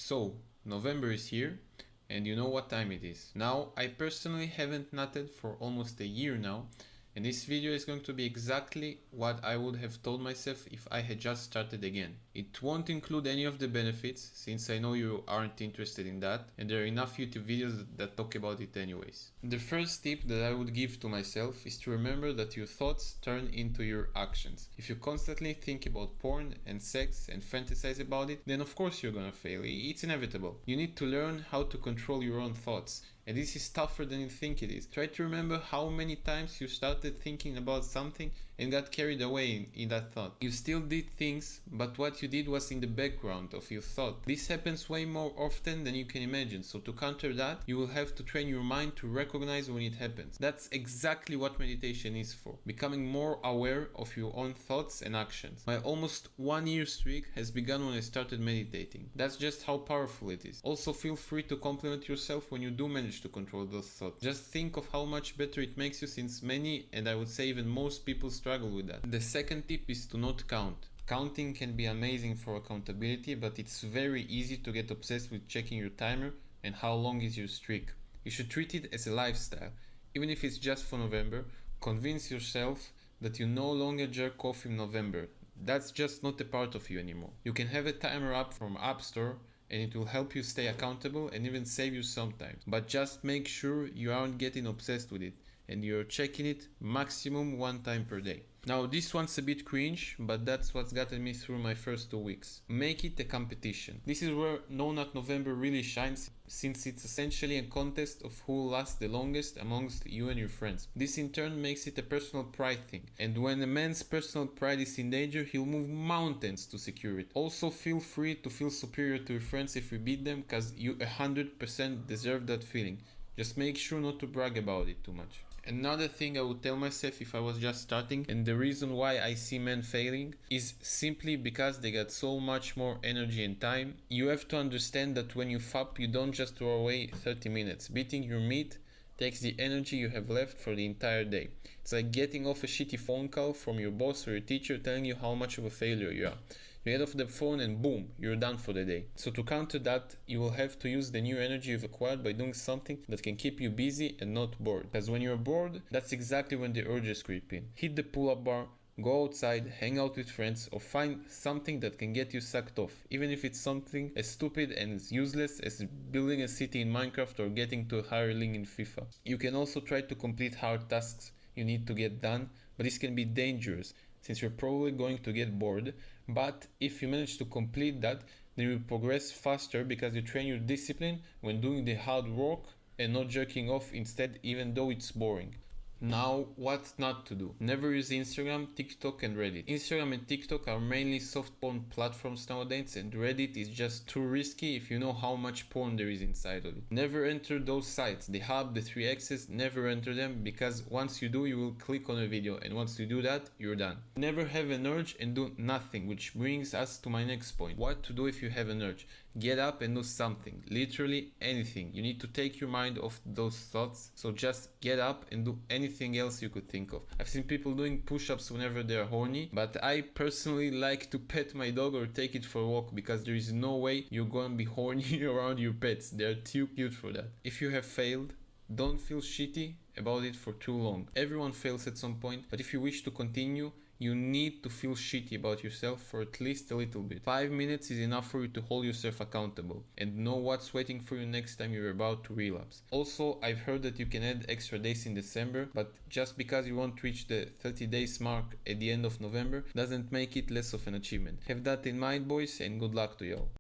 So, November is here, and you know what time it is. Now, I personally haven't nutted for almost a year now, and this video is going to be exactly what I would have told myself if I had just started again. It won't include any of the benefits, since I know you aren't interested in that, and there are enough YouTube videos that talk about it anyways. The first tip that I would give to myself is to remember that your thoughts turn into your actions. If you constantly think about porn and sex and fantasize about it, then of course you're gonna fail. It's inevitable. You need to learn how to control your own thoughts. And this is tougher than you think it is. Try to remember how many times you started thinking about something and got carried away in that thought. You still did things, but what you did was in the background of your thought. This happens way more often than you can imagine, so to counter that, you will have to train your mind to recognize when it happens. That's exactly what meditation is for, becoming more aware of your own thoughts and actions. My almost 1 year streak has begun when I started meditating. That's just how powerful it is. Also, feel free to compliment yourself when you do manage to control those thoughts. Just think of how much better it makes you, since many, and I would say even most people, struggle with that. The second tip is to not count. Counting can be amazing for accountability, but it's very easy to get obsessed with checking your timer and how long is your streak. You should treat it as a lifestyle. Even if it's just for November, convince yourself that you no longer jerk off in November. That's just not a part of you anymore. You can have a timer app from App Store, and it will help you stay accountable and even save you sometimes. But just make sure you aren't getting obsessed with it and you're checking it maximum 1 time per day. Now this one's a bit cringe, but that's what's gotten me through my first 2 weeks. Make it a competition. This is where No Nut November really shines, since it's essentially a contest of who will last the longest amongst you and your friends. This in turn makes it a personal pride thing, and when a man's personal pride is in danger, he'll move mountains to secure it. Also, feel free to feel superior to your friends if you beat them, cause you 100% deserve that feeling. Just make sure not to brag about it too much. Another thing I would tell myself if I was just starting, and the reason why I see men failing, is simply because they got so much more energy and time. You have to understand that when you fap, you don't just throw away 30 minutes. Beating your meat takes the energy you have left for the entire day. It's like getting off a shitty phone call from your boss or your teacher telling you how much of a failure you are. You get off the phone and boom, you're done for the day. So to counter that, you will have to use the new energy you've acquired by doing something that can keep you busy and not bored. Because when you're bored, that's exactly when the urges creep in. Hit the pull-up bar, go outside, hang out with friends, or find something that can get you sucked off, even if it's something as stupid and as useless as building a city in Minecraft or getting to a higher league in FIFA. You can also try to complete hard tasks you need to get done, but this can be dangerous, since you're probably going to get bored. But if you manage to complete that, then you will progress faster because you train your discipline when doing the hard work and not jerking off instead, even though it's boring. Now, what not to do? Never use Instagram, TikTok and Reddit. Instagram and TikTok are mainly soft porn platforms nowadays, and Reddit is just too risky if you know how much porn there is inside of it. Never enter those sites. The Hub, the 3X's, never enter them, because once you do, you will click on a video, and once you do that, you're done. Never have an urge and do nothing, which brings us to my next point. What to do if you have an urge? Get up and do something. Literally anything. You need to take your mind off those thoughts, so just get up and do anything else you could think of. I've seen people doing push-ups whenever they're horny, but I personally like to pet my dog or take it for a walk, because there is no way you're gonna be horny around your pets. They're too cute for that. If you have failed, don't feel shitty about it for too long. Everyone fails at some point, but if you wish to continue, you need to feel shitty about yourself for at least a little bit. 5 minutes is enough for you to hold yourself accountable and know what's waiting for you next time you're about to relapse. Also, I've heard that you can add extra days in December, but just because you won't reach the 30 days mark at the end of November doesn't make it less of an achievement. Have that in mind, boys, and good luck to y'all.